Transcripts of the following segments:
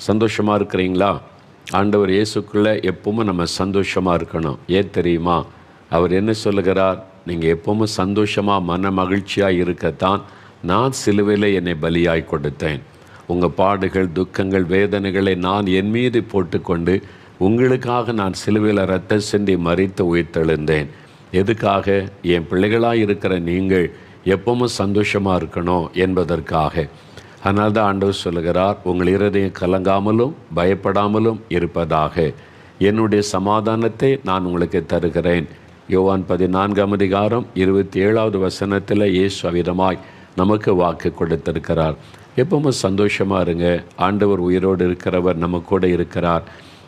சந்தோஷமாக இருக்கிறீங்களா? ஆண்டவர் இயேசுக்குள்ளே எப்பவும் நம்ம சந்தோஷமாக இருக்கணும். ஏன் தெரியுமா? அவர் என்ன சொல்லுகிறார்? நீங்கள் எப்பவும் சந்தோஷமாக மன மகிழ்ச்சியாக இருக்கத்தான் நான் சிலுவையில் என்னை பலியாய் கொடுத்தேன். உங்கள் பாடுகள், துக்கங்கள், வேதனைகளை நான் என் மீது போட்டுக்கொண்டு உங்களுக்காக நான் சிலுவையில் இரத்தம் சிந்தி மரித்து உயிர்த்தெழுந்தேன். எதுக்காக? என் பிள்ளைகளாக இருக்கிற நீங்கள் எப்பவும் சந்தோஷமாக இருக்கணும் என்பதற்காக. அதனால் தான் ஆண்டவர் சொல்லுகிறார், உங்கள் இருதயம் கலங்காமலும் பயப்படாமலும் இருப்பதாக. என்னுடைய சமாதானத்தை நான் உங்களுக்கு தருகிறேன். யோவான் 14:27 இயேசு அவ்விதமாய் நமக்கு வாக்கு கொடுத்திருக்கிறார். எப்பவும் சந்தோஷமாக இருங்க. ஆண்டவர் உயிரோடு இருக்கிறவர், நம்ம கூட இருக்கிறார்.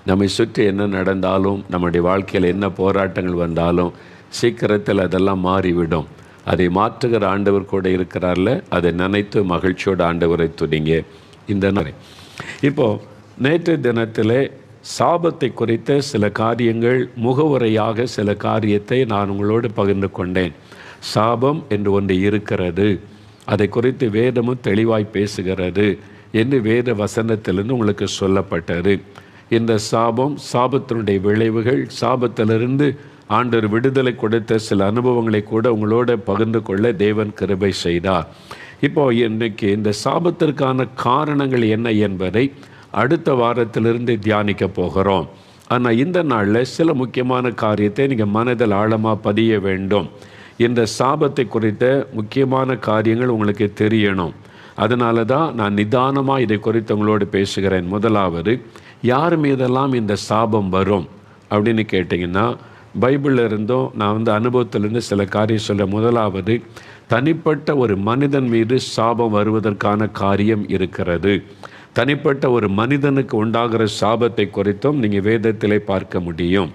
நம்மை சுற்றி என்ன நடந்தாலும், நம்முடைய வாழ்க்கையில் என்ன போராட்டங்கள் வந்தாலும் சீக்கிரத்தில் அதெல்லாம் மாறிவிடும். அதை மாற்றுகிற ஆண்டவர் கூட இருக்கிறார்ல, அதை நினைத்து மகிழ்ச்சியோடு ஆண்டவரை துதிங்க. இப்போது நேற்று தினத்தில் சாபத்தை குறித்த சில காரியங்கள், முகவுரையாக சில காரியத்தை நான் உங்களோடு பகிர்ந்து கொண்டேன். சாபம் என்று ஒன்று இருக்கிறது, அதை குறித்து வேதமும் தெளிவாய் பேசுகிறது என்று வேத வசனத்திலிருந்து உங்களுக்கு சொல்லப்பட்டது. இந்த சாபத்தினுடைய விளைவுகள், சாபத்திலிருந்து ஆண்டவர் விடுதலை கொடுத்த சில அனுபவங்களை கூட உங்களோட பகிர்ந்து கொள்ள தேவன் கிருபை செய்தார். இப்போது இன்றைக்கி இந்த சாபத்திற்கான காரணங்கள் என்ன என்பதை அடுத்த வாரத்திலிருந்து தியானிக்க போகிறோம். ஆனால் இந்த நாளில் சில முக்கியமான காரியத்தை நீங்கள் மனதில் ஆழமாக பதிய வேண்டும். இந்த சாபத்தை குறித்த முக்கியமான காரியங்கள் உங்களுக்கு தெரியணும். அதனால தான் நான் நிதானமாக இதை குறித்து உங்களோடு பேசுகிறேன். முதலாவது, யார் மீதெல்லாம் இந்த சாபம் வரும் அப்படின்னு கேட்டிங்கன்னா, பைபிளில் இருந்தும் நான் அனுபவத்திலிருந்து சில காரியம் சொல்ல. முதலாவது, தனிப்பட்ட ஒரு மனிதன் மீது சாபம் வருவதற்கான காரியம் இருக்கிறது. தனிப்பட்ட ஒரு மனிதனுக்கு உண்டாகிற சாபத்தை குறித்தும் நீங்கள் வேதத்திலே பார்க்க முடியும்.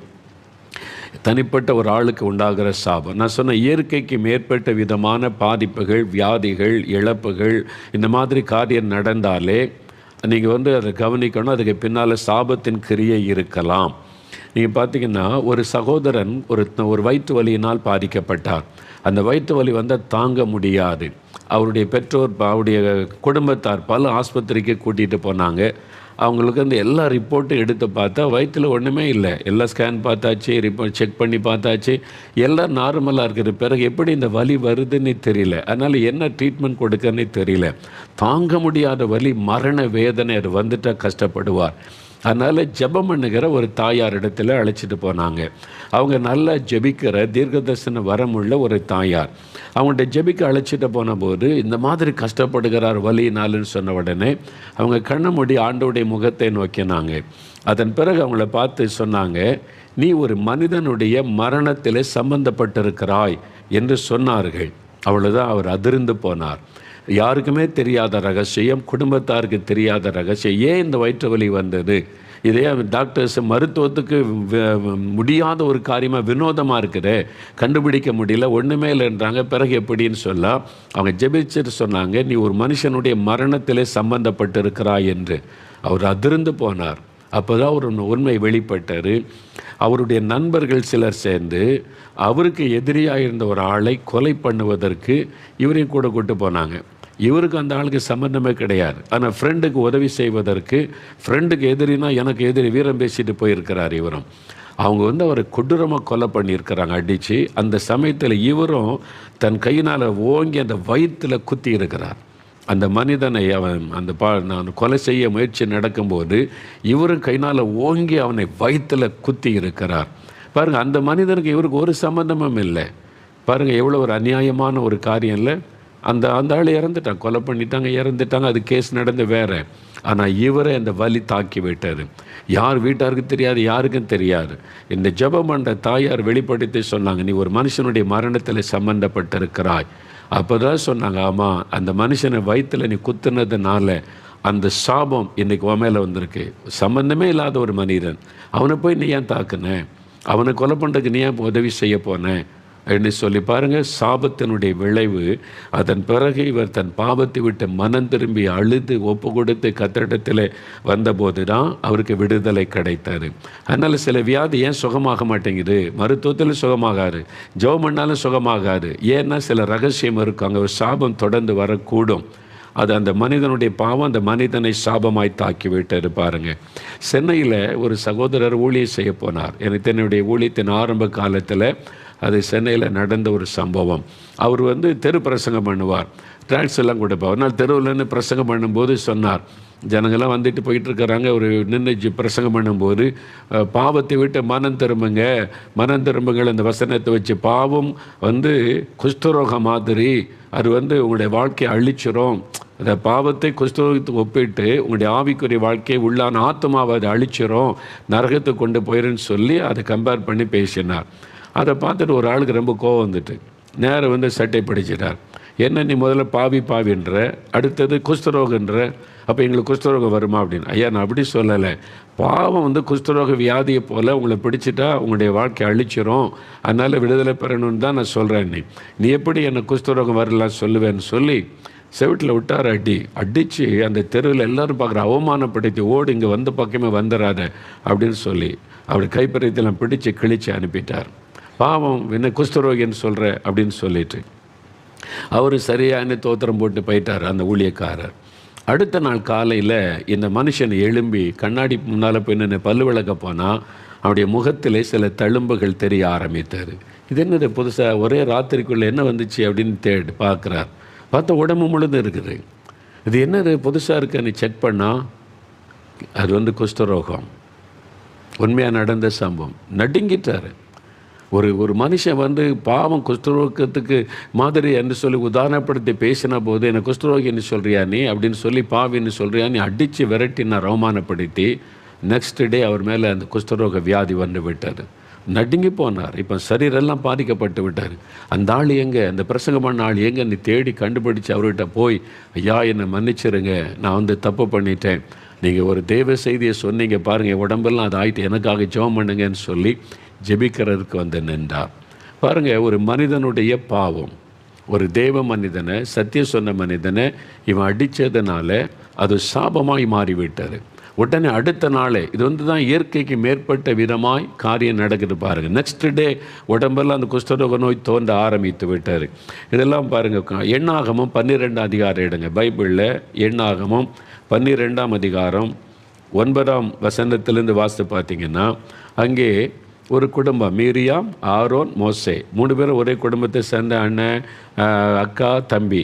தனிப்பட்ட ஒரு ஆளுக்கு உண்டாகிற சாபம், நான் சொன்ன இயற்கைக்கு மேற்பட்ட விதமான பாதிப்புகள், வியாதிகள், இழப்புகள், இந்த மாதிரி காரியம் நடந்தாலே நீங்கள் அதை கவனிக்கணும். அதுக்கு பின்னால் சாபத்தின் கிரியை இருக்கலாம். நீங்கள் பார்த்தீங்கன்னா, ஒரு சகோதரன் ஒரு வயிற்று வலியினால் பாதிக்கப்பட்டார். அந்த வயிற்று வலி தாங்க முடியாது. அவருடைய பெற்றோர், அவருடைய குடும்பத்தார் பல ஆஸ்பத்திரிக்கு கூட்டிகிட்டு போனாங்க. அவங்களுக்கு எல்லா ரிப்போர்ட்டும் எடுத்து பார்த்தா வயிற்றில் ஒன்றுமே இல்லை. எல்லாம் ஸ்கேன் பார்த்தாச்சு, ரிப்போர்ட் செக் பண்ணி பார்த்தாச்சு, எல்லாம் நார்மலாக இருக்குது. பிறகு எப்படி இந்த வலி வருதுன்னு தெரியல. அதனால் என்ன ட்ரீட்மெண்ட் கொடுக்கன்னு தெரியல. தாங்க முடியாத வலி, மரண வேதனை, அது வந்துட்டால் கஷ்டப்படுவார். அதனால் ஜெபம் பண்ணுகிற ஒரு தாயார் இடத்துல அழைச்சிட்டு போனாங்க. அவங்க நல்லா ஜெபிக்கிற தீர்க்கதரிசன வரமுள்ள ஒரு தாயார். அவங்கள்ட்ட ஜெபிக்க அழைச்சிட்டு போன போது இந்த மாதிரி கஷ்டப்படுகிறார் வலியினாலுன்னு சொன்ன உடனே அவங்க கண்ணை மூடி ஆண்டவருடைய முகத்தை நோக்கினாங்க. அதன் பிறகு அவங்கள பார்த்து சொன்னாங்க, நீ ஒரு மனிதனுடைய மரணத்தில் சம்பந்தப்பட்டிருக்கிறாய் என்று சொன்னார்கள். அவ்வளோதான். அவர் அதிர்ந்து போனார். யாருக்குமே தெரியாத ரகசியம், குடும்பத்தாருக்கு தெரியாத ரகசியம். ஏன் இந்த வயிற்று வலி வந்தது? இதே டாக்டர்ஸ் மருத்துவத்துக்கு முடியாத ஒரு காரியமாக வினோதமாக இருக்குது, கண்டுபிடிக்க முடியல, ஒன்றுமே இல்லைன்றாங்க. பிறகு எப்படின்னு சொல்ல அவங்க ஜெபிச்சுட்டு சொன்னாங்க, நீ ஒரு மனுஷனுடைய மரணத்திலே சம்பந்தப்பட்டிருக்கிறாய் என்று. அவர் அதிர்ந்து போனார். அப்போ தான் ஒரு உண்மை வெளிப்பட்டார். அவருடைய நண்பர்கள் சிலர் சேர்ந்து அவருக்கு எதிரியாக இருந்த ஒரு ஆளை கொலை பண்ணுவதற்கு இவரையும் கூட கூட்டு போனாங்க. இவருக்கு அந்த ஆளுக்கு சம்பந்தமே கிடையாது. ஆனால் ஃப்ரெண்டுக்கு உதவி செய்வதற்கு, ஃப்ரெண்டுக்கு எதிரினா எனக்கு எதிரி வீரம் பேசிட்டு போயிருக்கிறார் இவரும். அவங்க அவரை கொடூரமாக கொலை பண்ணியிருக்கிறாங்க, அடித்து. அந்த சமயத்தில் இவரும் தன் கையினால் ஓங்கி அந்த வயிற்றில் குத்தி இருக்கிறார். அந்த மனிதனை நான் கொலை செய்ய முயற்சி நடக்கும்போது இவரும் கையினால் ஓங்கி அவனை வயிற்றில் குத்தி இருக்கிறார். பாருங்கள், அந்த மனிதனுக்கு இவருக்கு ஒரு சம்பந்தமும் இல்லை. பாருங்கள், எவ்வளோ ஒரு அநியாயமான ஒரு காரியம் இல்லை. அந்த ஆள் இறந்துட்டாங்க, கொலை பண்ணிட்டாங்க, இறந்துட்டாங்க. அது கேஸ் நடந்து வேறு. ஆனால் இவரை அந்த வலி தாக்கி விட்டார். யார் வீட்டாருக்கு தெரியாது, யாருக்கும் தெரியாது. இந்த ஜெபம் பண்ணுற தாயார் வெளிப்படுத்தி சொன்னாங்க, நீ ஒரு மனுஷனுடைய மரணத்தில் சம்பந்தப்பட்டிருக்கிறாய். அப்போ தான் சொன்னாங்க, ஆமாம், அந்த மனுஷனை வயிற்றில் நீ குத்துனதுனால அந்த சாபம் இன்றைக்கி உன் மேலே வந்திருக்கு. சம்பந்தமே இல்லாத ஒரு மனிதன், அவனை போய் நீ ஏன் தாக்குன? அவனை கொலை பண்ணுறதுக்கு நீ ஏன் உதவி செய்ய போனேன் என்று சொல்லி பாருங்கள். சாபத்தினுடைய விளைவு. அதன் பிறகு இவர் தன் பாவத்தை விட்டு மனம் திரும்பி அழுது ஒப்பு கொடுத்து கத்திரிடத்தில் வந்தபோது தான் அவருக்கு விடுதலை கிடைத்தார். அதனால் சில வியாதி ஏன் சுகமாக மாட்டேங்குது? மருத்துவத்தில் சுகமாகாது, ஜெபம் பண்ணாலும் சுகமாகாது. ஏன்னா சில ரகசியம் இருக்கும். அங்கே ஒரு சாபம் தொடர்ந்து வரக்கூடும். அது அந்த மனிதனுடைய பாவம் அந்த மனிதனை சாபமாய் தாக்கி விட்டு பாருங்க. சென்னையில் ஒரு சகோதரர் ஊழியம் செய்ய போனார். எனக்கு என்னுடைய ஊழியத்தின் ஆரம்ப காலத்தில் அது சென்னையில் நடந்த ஒரு சம்பவம். அவர் தெரு பிரசங்கம் பண்ணுவார், ட்ராக்ஸ் எல்லாம் கொடுப்பார். ஒரு நாள் தெருவில்னு பிரசங்கம் பண்ணும்போது சொன்னார், ஜனங்கள்லாம் வந்துட்டு போயிட்டு இருக்கிறாங்க. ஒரு நின்று பிரசங்கம் பண்ணும்போது, பாவத்தை விட்டு மனம் திரும்புங்கள் அந்த வசனத்தை வச்சு, பாவம் குஷ்டரோகம் மாதிரி, அது உங்களுடைய வாழ்க்கையை அழிச்சிரும். அந்த பாவத்தை குஷ்டரோகத்துக்கு ஒப்பிட்டு உங்களுடைய ஆவிக்குரிய வாழ்க்கையை உள்ளான ஆத்மாவை அதை அழிச்சிரும், நரகத்துக்கு கொண்டு போயிருன்னு சொல்லி அதை கம்பேர் பண்ணி பேசினார். அதை பார்த்துட்டு ஒரு ஆளுக்கு ரொம்ப கோவம் வந்துட்டு நேரம் சட்டை பிடிச்சிட்டார். என்ன நீ முதல்ல பாவின்ற, அடுத்தது குஷ்டரோகன்ற, அப்போ எங்களுக்கு குஷ்டரோகம் வருமா அப்படின்னு. ஐயா, நான் அப்படி சொல்லலை. பாவம் குஷ்டரோக வியாதியை போல் உங்களை பிடிச்சிட்டா உங்களுடைய வாழ்க்கை அழிச்சிரும், அதனால் விடுதலை பெறணும்னு தான் நான் சொல்கிறேன். நீ எப்படி என்னை குஷ்டரோகம் வரலாம் சொல்லுவேன்னு சொல்லி செவிட்டில் விட்டார். அடித்து அந்த தெருவில் எல்லோரும் பார்க்குற, அவமானப்படுத்தி ஓடு, இங்கே வந்த பக்கமே வந்துடாத அப்படின்னு சொல்லி அவர் கைப்பறியத்தில் பிடிச்சி கிழித்து அனுப்பிட்டார். பாவம் என்ன குஷ்டரோகின்னு சொல்கிற அப்படின்னு சொல்லிட்டு அவர் சரியான தோத்திரம் போட்டு போயிட்டார் அந்த ஊழியக்காரர். அடுத்த நாள் காலையில் இந்த மனுஷன் எழும்பி கண்ணாடி முன்னால் போய் நின்று பல்லு விளக்க போனால் அவருடைய முகத்திலே சில தழும்புகள் தெரிய ஆரம்பித்தார். இது என்னது புதுசாக ஒரே ராத்திரிக்குள்ளே என்ன வந்துச்சு அப்படின்னு பார்க்குறார். பார்த்தா உடம்பு முழுது இருக்குது. இது என்னது புதுசாக இருக்குன்னு செக் பண்ணால் அது குஷ்டரோகம். உண்மையாக நடந்த சம்பவம். நடுங்கிட்டார். ஒரு மனுஷன் பாவம் குஷ்டரோகத்துக்கு மாதிரி என்று சொல்லி உதாரணப்படுத்தி பேசின போது, என்னை குஷ்டரோகின்னு சொல்கிறியா நீ அப்படின்னு சொல்லி, பாவின்னு சொல்கிறியா நீ அடித்து விரட்டினார், அவமானப்படுத்தி. நெக்ஸ்ட் டே அவர் மேலே அந்த குஷ்டரோக வியாதி விட்டார். நடுங்கி போனார். இப்போ சரீரெல்லாம் பாதிக்கப்பட்டு விட்டார். அந்த ஆள் எங்கே, அந்த பிரசங்கம் பண்ண ஆள் எங்கே நீ தேடி கண்டுபிடிச்சி அவர்கிட்ட போய், ஐயா என்னை மன்னிச்சிருங்க, நான் தப்பு பண்ணிட்டேன், நீங்கள் ஒரு தேவ செய்தியை சொன்னீங்க பாருங்கள், உடம்பெல்லாம் அது ஆகிட்டு, எனக்காக ஜெபம் பண்ணுங்கன்னு சொல்லி ஜெபிக்கிறதுக்கு நின்றார். பாருங்கள், ஒரு மனிதனுடைய பாவம், ஒரு தேவ மனிதனை, சத்தியம் சொன்ன மனிதனை இவன் அடித்ததுனால அது சாபமாய் மாறிவிட்டார். உடனே அடுத்த நாளே இது தான் இயற்கைக்கு மேற்பட்ட விதமாய் காரியம் நடக்குது பாருங்கள். நெக்ஸ்ட் டே உடம்பெல்லாம் அந்த குஷ்டரோக நோய் தோன்ற ஆரம்பித்து விட்டார். இதெல்லாம் பாருங்கள், எண்ணாகமம் 12 அதிகாரம் எடுங்க. பைபிளில் எண்ணாகமம் 12 அதிகாரம் 9 வசனத்திலேருந்து வாசித்து பார்த்தீங்கன்னா, அங்கே ஒரு குடும்பம், மீரியாம், ஆரோன், மோசே, 3 பேரும் ஒரே குடும்பத்தை சேர்ந்த அண்ணன், அக்கா, தம்பி.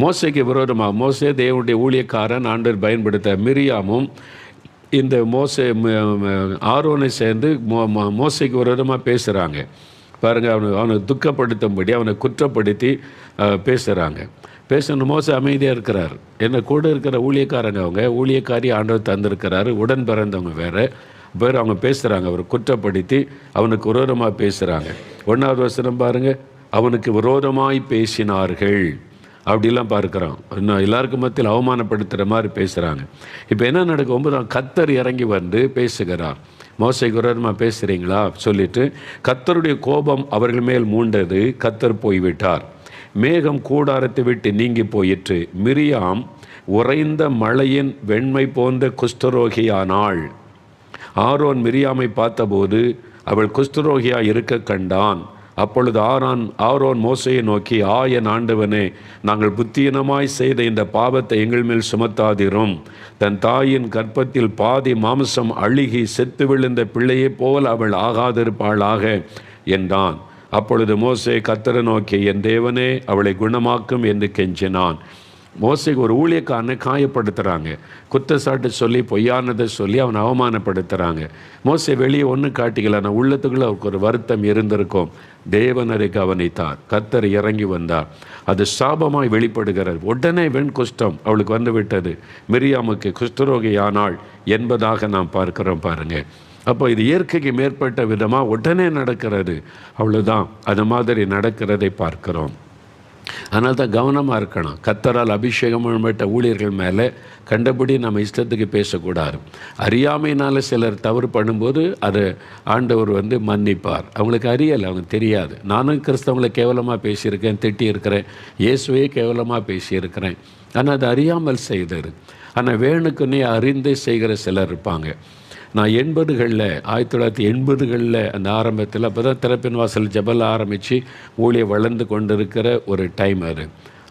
மோசைக்கு விரோதமாக, மோசே தேவனுடைய ஊழியக்காரன், ஆண்டவர் பயன்படுத்த, மிரியாமும் இந்த ஆரோனை சேர்ந்து மோசைக்கு விரோதமாக பேசுகிறாங்க பாருங்கள். அவனை துக்கப்படுத்தும்படி, அவனை குற்றப்படுத்தி பேசுகிறாங்க. பேசணும். மோசே அமைதியாக இருக்கிறார். என்ன கூட இருக்கிற ஊழியக்காரங்க, அவங்க ஊழியக்காரி ஆண்டவர் தந்திருக்கிறாரு, உடன் பிறந்தவங்க வேறு பேர். அவங்க பேசுகிறாங்க, அவர் குற்றப்படுத்தி அவனுக்கு விரோதமாக பேசுகிறாங்க. 1வது வசனம் பாருங்கள், அவனுக்கு விரோதமாய் பேசினார்கள் அப்படிலாம் பார்க்குறோம். இன்னும் எல்லாருக்கும் மத்தியில் அவமானப்படுத்துகிற மாதிரி பேசுகிறாங்க. இப்போ என்ன நடக்கும், 9 கர்த்தர் இறங்கி பேசுகிறார். மோசைக்கு விரோதமாக பேசுகிறீங்களா சொல்லிட்டு, கர்த்தருடைய கோபம் அவர்கள் மேல் மூண்டது, கர்த்தர் போய்விட்டார், மேகம் கூடாரத்தை விட்டு நீங்கி போயிற்று, மிரியாம் உறைந்த மழையின் வெண்மை போன்ற குஷ்டரோகியானாள். ஆரோன் மிரியாமை பார்த்தபோது அவள் குஷ்டரோகியாக இருக்க கண்டான். அப்பொழுது ஆரோன் மோசையை நோக்கி, என் ஆண்டவனே, நாங்கள் புத்தியீனமாய் செய்த இந்த பாவத்தை எங்கள் மேல் சுமத்தாதிரும். தன் தாயின் கர்ப்பத்தில் பாதி மாம்சம் அழுகி செத்து விழுந்த பிள்ளையைப் போல் அவள் ஆகாதிருப்பாளாக என்றான். அப்பொழுது மோசே கர்த்தரை நோக்கி, என் தேவனே, அவளை குணமாக்கும் என்று கெஞ்சினான். மோசைக்கு ஒரு ஊழியக்காரனை காயப்படுத்துகிறாங்க, குற்றச்சாட்டு சொல்லி பொய்யானதை சொல்லி அவனை அவமானப்படுத்துகிறாங்க. மோசை வெளியே ஒன்றும் காட்டிக்கல, ஆனால் உள்ளத்துக்குள்ளே அவருக்கு ஒரு வருத்தம் இருந்திருக்கும். தேவனரை கவனித்தார், கர்த்தர் இறங்கி வந்தார், அது சாபமாய் வெளிப்படுகிறது. உடனே குஷ்டம் அவளுக்கு விட்டது, மிரியாமுக்கு குஷ்டரோகியானாள் என்பதாக நாம் பார்க்கிறோம் பாருங்கள். அப்போ இது இயற்கைக்கு மேற்பட்ட விதமாக உடனே நடக்கிறது. அவ்வளோதான், அது மாதிரி நடக்கிறதை பார்க்கிறோம். அதனால தான் கவனமாக இருக்கணும். கர்த்தரால் அபிஷேகம் பண்ணப்பட்ட ஊழியர்கள் மேலே கண்டபடி நம்ம இஷ்டத்துக்கு பேசக்கூடாது. அறியாமையினால் சிலர் தவறு பண்ணும்போது அதை ஆண்டவர் மன்னிப்பார். அவங்களுக்கு அறியலை, அவங்க தெரியாது. நானும் கிறிஸ்தவங்களை கேவலமாக பேசியிருக்கேன், திட்டியிருக்கிறேன், இயேசுவே கேவலமாக பேசியிருக்கிறேன். ஆனால் அது அறியாமல் செய்தது. ஆனால் வேணுக்குன்னே அறிந்து செய்கிற சிலர் இருப்பாங்க. நான் 1980களில் அந்த ஆரம்பத்தில் அப்போ தான் திறப்பின் வாசல் ஜபல் ஆரம்பித்து ஊழியை வளர்ந்து கொண்டிருக்கிற ஒரு டைம் அது.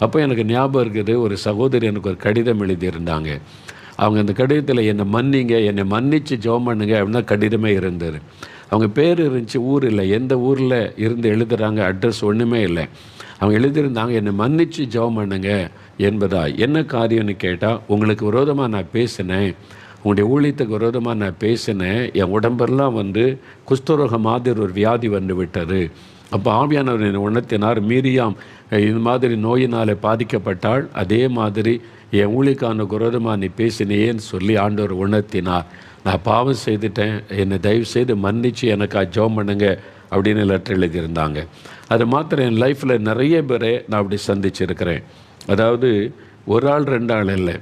அப்போ எனக்கு ஞாபகம் இருக்குது, ஒரு சகோதரி எனக்கு ஒரு கடிதம் எழுதியிருந்தாங்க. அவங்க அந்த கடிதத்தில் என்னை மன்னிங்க, என்னை மன்னித்து ஜெபம் பண்ணுங்க அப்படின்னு தான் கடிதமே இருந்தது. அவங்க பேர் இருந்துச்சு, ஊர் இல்லை. எந்த ஊரில் இருந்து எழுதுகிறாங்க, அட்ரஸ் ஒன்றுமே இல்லை. அவங்க எழுதியிருந்தாங்க, என்னை மன்னித்து ஜெபம் பண்ணுங்க என்பதா. என்ன காரியம்னு கேட்டால், உங்களுக்கு விரோதமாக நான் பேசினேன், உங்களுடைய ஊழியத்துக்கு விரோதமாக நான் பேசினேன், என் உடம்பெல்லாம் குஷ்டரோகம் மாதிரி ஒரு வியாதி வந்து விட்டது. அப்போ ஆவியானவர் என்னை உணர்த்தினார், மீரியாம் இது மாதிரி நோயினால் பாதிக்கப்பட்டால் அதே மாதிரி என் ஊழியக்காரனுக்கு விரோதமாக நீ பேசினேன்னு சொல்லி ஆண்டவர் உணர்த்தினார். நான் பாவம் செய்துட்டேன், என்னை தயவு செய்து மன்னித்து எனக்காக ஜெபம் பண்ணுங்க அப்படின்னு லெட்டர் எழுதியிருந்தாங்க. அது மாத்திரம் என் லைஃப்பில் நிறைய பேரை நான் அப்படி சந்திச்சிருக்கிறேன். அதாவது ஒரு ஆள் ரெண்டு ஆள் இல்லை.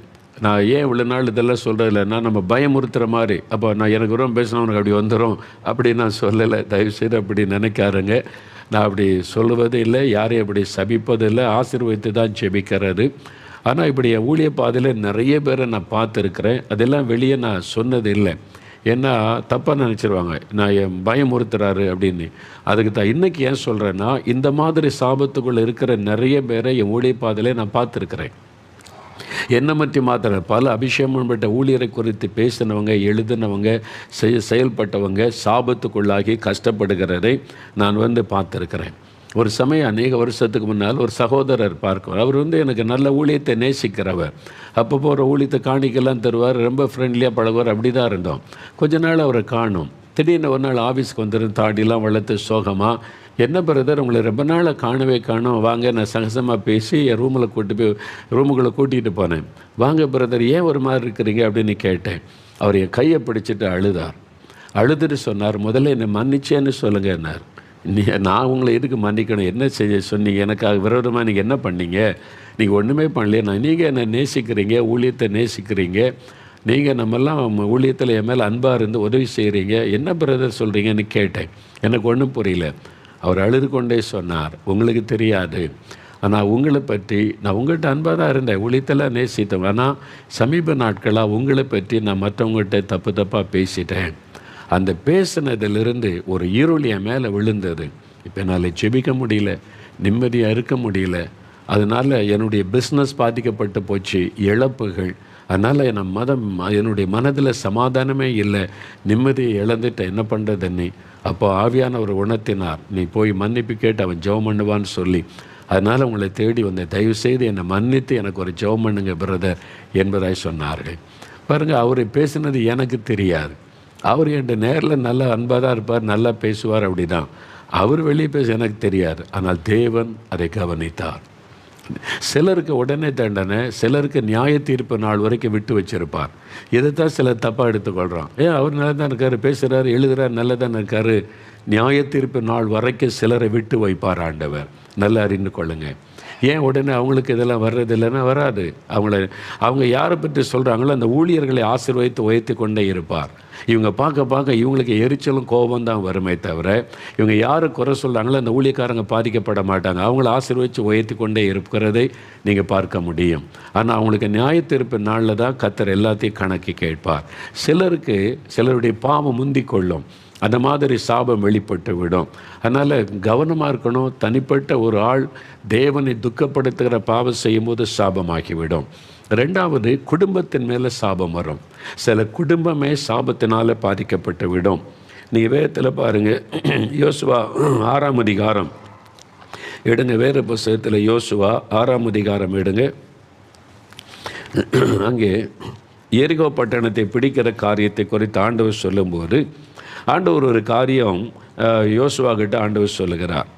நான் ஏன் இவ்வளோ நாள் இதெல்லாம் சொல்கிறது இல்லைன்னா, நம்ம பயமுறுத்துகிற மாதிரி, அப்போ நான் எனக்கு ரொம்ப பேசினா உனக்கு அப்படி வந்துடும் அப்படி நான் சொல்லலை. தயவுசெய்து அப்படி நினைக்காருங்க. நான் அப்படி சொல்லுவது இல்லை, யாரையும் அப்படி சபிப்பது இல்லை, ஆசீர்வதித்து தான் ஜெபிக்கிறது. ஆனால் இப்படி என் ஊழிய பாதையில் நிறைய பேரை நான் பார்த்துருக்குறேன். அதெல்லாம் வெளியே நான் சொன்னது இல்லை. ஏன்னா தப்பாக நினச்சிருவாங்க, நான் என் பயமுறுத்துறாரு அப்படின்னு. அதுக்கு தான் இன்றைக்கி ஏன் சொல்கிறேன்னா, இந்த மாதிரி சாபத்துக்குள்ளே இருக்கிற நிறைய பேரை என் ஊழிய பாதையிலே நான் பார்த்துருக்குறேன். என்னை பற்றி மாத்திரம் பல அபிஷேகம் பட்ட ஊழியரை குறித்து பேசினவங்க, எழுதினவங்க, செயல்பட்டவங்க சாபத்துக்குள்ளாகி கஷ்டப்படுகிறதை நான் பார்த்துருக்கிறேன். ஒரு சமயம் அநேக வருஷத்துக்கு முன்னால் ஒரு சகோதரர் பார்க்குவார். அவர் எனக்கு நல்ல ஊழியத்தை நேசிக்கிறவர். அப்போ போகிற ஊழியத்தை காணிக்கெல்லாம் தருவார், ரொம்ப ஃப்ரெண்ட்லியாக பழகுவார். அப்படி தான் இருந்தோம். கொஞ்ச நாள் அவரை காணும். திடீர்னு ஒரு நாள் ஆஃபீஸ்க்கு வந்துடும், தாடிலாம் வளர்த்து சோகமாக, என்ன பிரதர் உங்களை ரொம்ப நாளை காணும், வாங்க நான் சகசமாக பேசி என் ரூமுக்குள்ளே கூட்டிகிட்டு போனேன். வாங்க பிரதர், ஏன் ஒரு மாதிரி இருக்கிறீங்க அப்படின்னு கேட்டேன். அவர் என் கையை பிடிச்சிட்டு அழுதார். அழுதுட்டு சொன்னார், முதல்ல என்னை மன்னிச்சேன்னு சொல்லுங்கன்னார். நான் உங்களை எதுக்கு மன்னிக்கணும், என்ன செய்ய சொன்னீங்க, எனக்காக விரோதமாக நீங்கள் என்ன பண்ணீங்க, நீங்கள் ஒன்றுமே பண்ணலையே. நீங்கள் என்னை நேசிக்கிறீங்க, ஊழியத்தை நேசிக்கிறீங்க, நீங்கள் நம்மெல்லாம் ஊழியத்தில் என் மேலே அன்பாக இருந்து உதவி செய்கிறீங்க, என்ன பிரதர் சொல்கிறீங்கன்னு கேட்டேன். எனக்கு ஒன்றும் புரியல. அவர் அழுது கொண்டே சொன்னார், உங்களுக்கு தெரியாது, ஆனால் உங்களை பற்றி நான் உங்கள்கிட்ட அன்பாக தான் இருந்தேன், ஊழியத்தில் நேசித்தேன். ஆனால் சமீப நாட்களாக உங்களை பற்றி நான் மற்றவங்கள்ட்ட தப்பாக பேசிட்டேன். அந்த பேசினதிலிருந்து ஒரு இருள் என் மேலே விழுந்தது. இப்போ என்னால் ஜெபிக்க முடியல, நிம்மதியாக இருக்க முடியல. அதனால் என்னுடைய பிஸ்னஸ் பாதிக்கப்பட்டு போச்சு, இழப்புகள். அதனால் என்னுடைய மனதில் சமாதானமே இல்லை, நிம்மதியை இழந்துட்டு என்ன பண்ணுறதுன்னு. அப்போ ஆவியானவர் உணர்த்தினார், நீ போய் மன்னிப்பு கேட்டு அவன் ஜெபம் பண்ணுவான்னு சொல்லி. அதனால் உங்களை தேடி வந்த, தயவுசெய்து என்னை மன்னித்து எனக்கு ஒரு ஜெபம் பண்ணுங்க பிரதர் என்பதாய் சொன்னார்கள். பாருங்கள், அவர் பேசினது எனக்கு தெரியாது. அவர் என்கிட்ட நேரில் நல்ல அன்பாக தான் இருப்பார், நல்லா பேசுவார். அப்படி தான் அவர் வெளியே பேச எனக்கு தெரியாது. ஆனால் தேவன் அதை கவனித்தார். சிலருக்கு உடனே தண்டனை, சிலருக்கு நியாய தீர்ப்பு நாள் வரைக்கும் விட்டு வச்சிருப்பார். இதைத்தான் சிலர் தப்பாக எடுத்துக்கொள்கிறான். அவர் நல்லா தான் இருக்கார், பேசுகிறாரு, எழுதுகிறார், நல்லா தான் இருக்கார். நியாய தீர்ப்பு நாள் வரைக்கும் சிலரை விட்டு வைப்பார் ஆண்டவர். நல்லா அறிந்து கொள்ளுங்கள். ஏன் உடனே அவங்களுக்கு இதெல்லாம் வர்றது இல்லைன்னா வராது. அவங்க யாரை பற்றி சொல்கிறாங்களோ அந்த ஊழியர்களை ஆசீர்வதித்து உயர்த்தி கொண்டே இருப்பார். இவங்க பார்க்க இவங்களுக்கு எரிச்சலும் கோபம் தான் வருமே தவிர, இவங்க யாரை குறை சொல்கிறாங்களோ அந்த ஊழியக்காரங்க பாதிக்கப்பட மாட்டாங்க. அவங்கள ஆசீர்வதித்து உயர்த்தி கொண்டே இருக்கிறதை நீங்கள் பார்க்க முடியும். ஆனால் அவங்களுக்கு நியாயத்தீர்ப்பு நாளில் தான் கர்த்தர் எல்லாத்தையும் கணக்கு கேட்பார். சிலருடைய பாவம் முந்தி கொள்ளும், அந்த மாதிரி சாபம் வெளிப்பட்டு விடும். அதனால் கவனமாக இருக்கணும். தனிப்பட்ட ஒரு ஆள் தேவனை துக்கப்படுத்துகிற பாவம் செய்யும்போது சாபமாகிவிடும். ரெண்டாவது, குடும்பத்தின் மேலே சாபம் வரும். சில குடும்பமே சாபத்தினால் பாதிக்கப்பட்டு விடும். நீங்கள் வேதத்தில் பாருங்கள், யோசுவா 6ஆம் அதிகாரம் எடுங்க. வேறு புத்தகத்தில் யோசுவா 6ஆம் அதிகாரம் எடுங்க. அங்கே எரிகோ பட்டணத்தை பிடிக்கிற காரியத்தை குறித்து ஆண்டவர் சொல்லும்போது, ஆண்டவர் ஒரு காரியம் யோசுவா கிட்ட ஆண்டவர் சொல்லுகிறார்.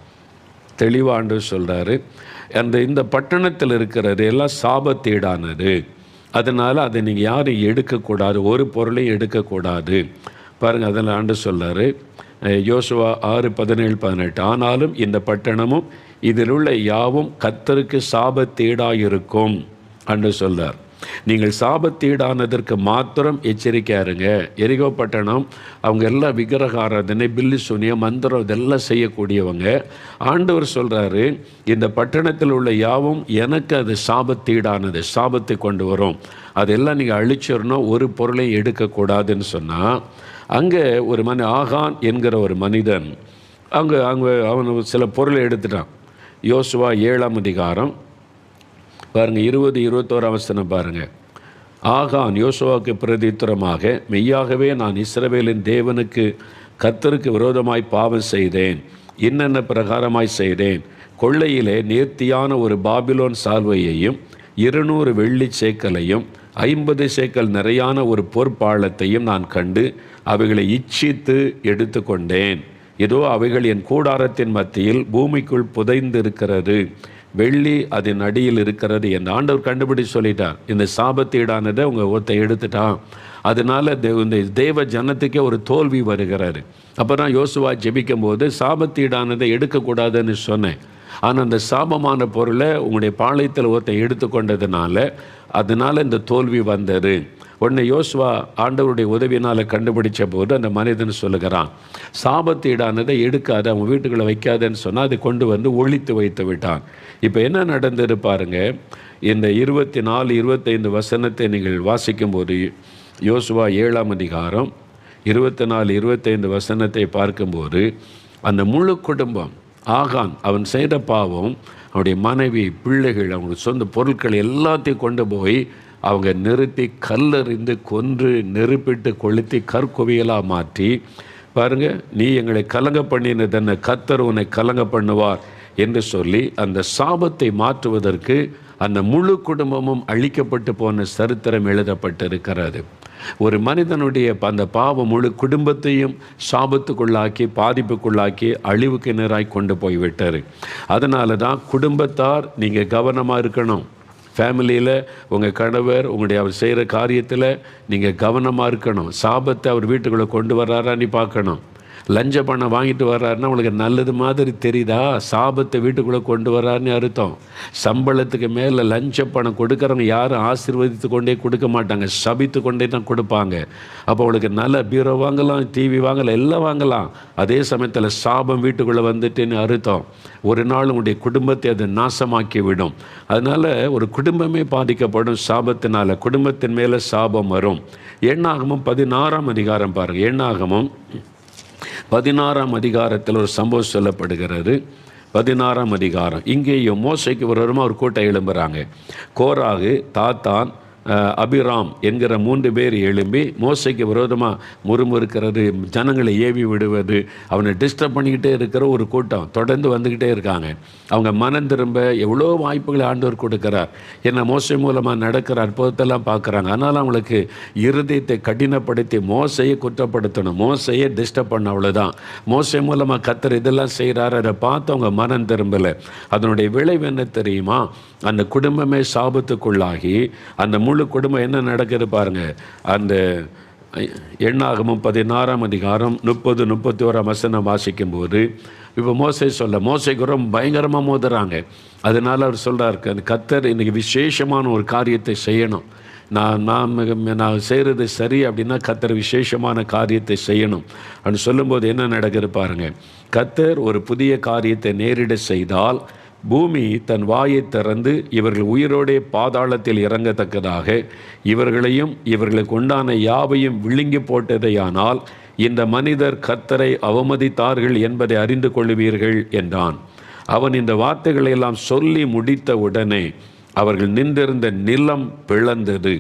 தெளிவாக ஆண்டவர் சொல்கிறாரு, இந்த பட்டணத்தில் இருக்கிறது எல்லாம் சாபத்தீடானது, அதனால் அதை நீங்கள் யாரும் எடுக்கக்கூடாது, ஒரு பொருளையும் எடுக்கக்கூடாது. பாருங்கள், அதில் ஆண்டவர் சொல்கிறாரு, யோசுவா 6:17-18, ஆனாலும் இந்த பட்டணமும் இதில் உள்ள யாவும் கர்த்தருக்கு சாபத்தீடாயிருக்கும் ஆண்டவர் சொல்கிறார். நீங்கள் சாபத்தீடானதற்கு மாத்திரம் எச்சரிக்கையாக இருங்க. எரிகோ பட்டணம் அவங்க எல்லாம் விக்கிரக ஆராதனை, பில்லி சூனியம், மந்திரம் இதெல்லாம் செய்யக்கூடியவங்க. ஆண்டவர் சொல்கிறாரு, இந்த பட்டணத்தில் உள்ள யாவும் எனக்கு அது சாபத்தீடானது, சாபத்தை கொண்டு வரும், அதெல்லாம் நீங்கள் அழிச்சிடணும், ஒரு பொருளை எடுக்கக்கூடாதுன்னு சொன்னால், அங்கே ஒரு ஆகான் என்கிற ஒரு மனிதன் அவன் சில பொருளை எடுத்துட்டான். யோசுவா 7ஆம் அதிகாரம் பாருங்கள் 20-21 வசனம் பாருங்கள். ஆகான் யோசுவாவுக்கு பிரதித்திரமாக, மெய்யாகவே நான் இஸ்ரவேலின் தேவனுக்கு கர்த்தருக்கு விரோதமாய் பாவம் செய்தேன், இன்னென்ன பிரகாரமாய் செய்தேன். கொள்ளையிலே நேர்த்தியான ஒரு பாபிலோன் சால்வையையும் 200 வெள்ளி சேக்கலையும் 50 சேக்கல் நிறையான ஒரு பொற்பாளத்தையும் நான் கண்டு அவைகளை இச்சித்து எடுத்து கொண்டேன். இதோ அவைகள் என் கூடாரத்தின் மத்தியில் பூமிக்குள் புதைந்திருக்கிறது, வெள்ளி அதன் அடியில் இருக்கிறது என்று ஆண்டவர் கண்டுபிடி சொல்லிட்டார். இந்த சாபத்தீடானதை உங்கள் ஒருத்த எடுத்துட்டான். அதனால இந்த தேவ ஜனத்துக்கே ஒரு தோல்வி வருகிறாரு. அப்போ தான் யோசுவா ஜெபிக்கும் போது சாபத்தீடானதை எடுக்கக்கூடாதுன்னு சொன்னேன். ஆனால் அந்த சாபமான பொருளை உங்களுடைய பாளையத்தில் ஒருத்தன் எடுத்துக்கொண்டதுனால அதனால் இந்த தோல்வி வந்தது. உடனே யோசுவா ஆண்டவருடைய உதவியினால் கண்டுபிடிச்ச போது அந்த மனிதன் சொல்லுகிறான், சாபத்தீடானதை எடுக்காத, அவன் வீட்டுக்குள்ளே வைக்காதன்னு சொன்னால் அதை கொண்டு வந்து ஒழித்து வைத்து விட்டான். இப்போ என்ன நடந்தது பாருங்க. இந்த 24-25 வசனத்தை நீங்கள் வாசிக்கும்போது, யோசுவா 7ஆம் அதிகாரம் 24-25 வசனத்தை பார்க்கும்போது, அந்த முழு குடும்பம் ஆகான் அவன் செய்த பாவம், அவனுடைய மனைவி, பிள்ளைகள், அவங்களுடைய சொந்த பொருட்கள் எல்லாத்தையும் கொண்டு போய் அவங்க நிறுத்தி கல்லறிந்து கொன்று நெருப்பிட்டு கொளுத்தி கற்குவியலாக மாற்றி, பாருங்கள், நீ எங்களை கலங்க பண்ணினதென்ன, கர்த்தர் உன்னை கலங்க பண்ணுவார் என்று சொல்லி அந்த சாபத்தை மாற்றுவதற்கு அந்த முழு குடும்பமும் அழிக்கப்பட்டு போன சரித்திரம் எழுதப்பட்டிருக்கிறது. ஒரு மனிதனுடைய அந்த பாவம் முழு குடும்பத்தையும் சாபத்துக்குள்ளாக்கி பாதிப்புக்குள்ளாக்கி அழிவுக்கு நேராய் கொண்டு போய்விட்டார். அதனால தான் குடும்பத்தார் நீங்கள் கவனமாக இருக்கணும். ஃபேமிலியில் உங்கள் கணவர் உங்களுடைய அவர் செய்கிற காரியத்தில் நீங்கள் கவனமாக இருக்கணும். சாபத்தை அவர் வீட்டுக்குள்ளே கொண்டு வர்றாரான்னு பார்க்கணும். லஞ்ச பணம் வாங்கிட்டு வர்றாருன்னா உங்களுக்கு நல்லது மாதிரி தெரியுதா? சாபத்தை வீட்டுக்குள்ளே கொண்டு வர்றாருன்னு அர்த்தம். சம்பளத்துக்கு மேலே லஞ்ச பணம் கொடுக்குறவங்க யாரும் ஆசீர்வதித்து கொண்டே கொடுக்க மாட்டாங்க, சபித்து கொண்டே தான் கொடுப்பாங்க. அப்போ உங்களுக்கு நல்ல பீரோ வாங்கலாம், டிவி வாங்கலாம், எல்லாம் வாங்கலாம். அதே சமயத்தில் சாபம் வீட்டுக்குள்ளே வந்துட்டுன்னு அர்த்தம். ஒரு நாள் உங்களுடைய குடும்பத்தை அதை நாசமாக்கி விடும். அதனால் ஒரு குடும்பமே பாதிக்கப்படும் சாபத்தினால். குடும்பத்தின் மேலே சாபம் வரும். எண்ணாகமம் 16ஆம் அதிகாரம் பாருங்கள். எண்ணாகமம் 16ஆம் அதிகாரத்தில் ஒரு சம்பவம் சொல்லப்படுகிறது. 16ஆம் அதிகாரம். இங்கேயும் மோசைக்கு விரோதமாக ஒரு கூட்டம் எழும்புகிறாங்க. கோராகு, தாத்தான், அபிராம் என்கிற 3 பேர் எழும்பி மோசைக்கு விரோதமாக முறுமுறுக்கிறது, ஜனங்களை ஏவி விடுவது, அவனை டிஸ்டர்ப் பண்ணிக்கிட்டே இருக்கிற ஒரு கூட்டம் தொடர்ந்து வந்துக்கிட்டே இருக்காங்க. அவங்க மனம் திரும்ப எவ்வளோ வாய்ப்புகளை ஆண்டவர் கொடுக்கிறார். என்ன மோசை மூலமாக நடக்கிற அற்புதத்தெல்லாம் பார்க்குறாங்க. அதனால் அவங்களுக்கு இருதயத்தை கடினப்படுத்தி மோசையை குற்றப்படுத்தணும், மோசையை டிஸ்டர்ப் பண்ண, அவ்வளோதான். மோசை மூலமாக கர்த்தர் இதெல்லாம் செய்கிறார். அதை பார்த்து அவங்க மனம் திரும்பலை. அதனுடைய விளைவு என்ன தெரியுமா? அந்த குடும்பமே சாபத்துக்குள்ளாகி அந்த முழு குடும்பம் என்ன நடக்குது பாருங்கள். அந்த எண்ணாகமம் 16ஆம் அதிகாரம் 30-31 வசனம் வாசிக்கும்போது, இப்போ மோசைக்கு ரொம்ப பயங்கரமாக மோதுறாங்க. அதனால் அவர் சொல்கிறார், அந்த கர்த்தர் இன்றைக்கி விசேஷமான ஒரு காரியத்தை செய்யணும். நான் செய்கிறது சரி அப்படின்னா கர்த்தர் விசேஷமான காரியத்தை செய்யணும் அப்படின்னு சொல்லும்போது என்ன நடக்குது பாருங்கள். கர்த்தர் ஒரு புதிய காரியத்தை நேரிட செய்தால் பூமி தன் வாயை திறந்து இவர்கள் உயிரோடே பாதாளத்தில் இறங்கத்தக்கதாக இவர்களையும் இவர்களுக்கு உண்டான யாவையும் விழுங்கி போட்டதையானால் இந்த மனிதர் கர்த்தரை அவமதித்தார்கள் என்பதை அறிந்து கொள்வீர்கள் என்றான். அவன் இந்த வார்த்தைகளை எல்லாம் சொல்லி முடித்த உடனே அவர்கள் நின்றிருந்த நிலம் பிளந்தது.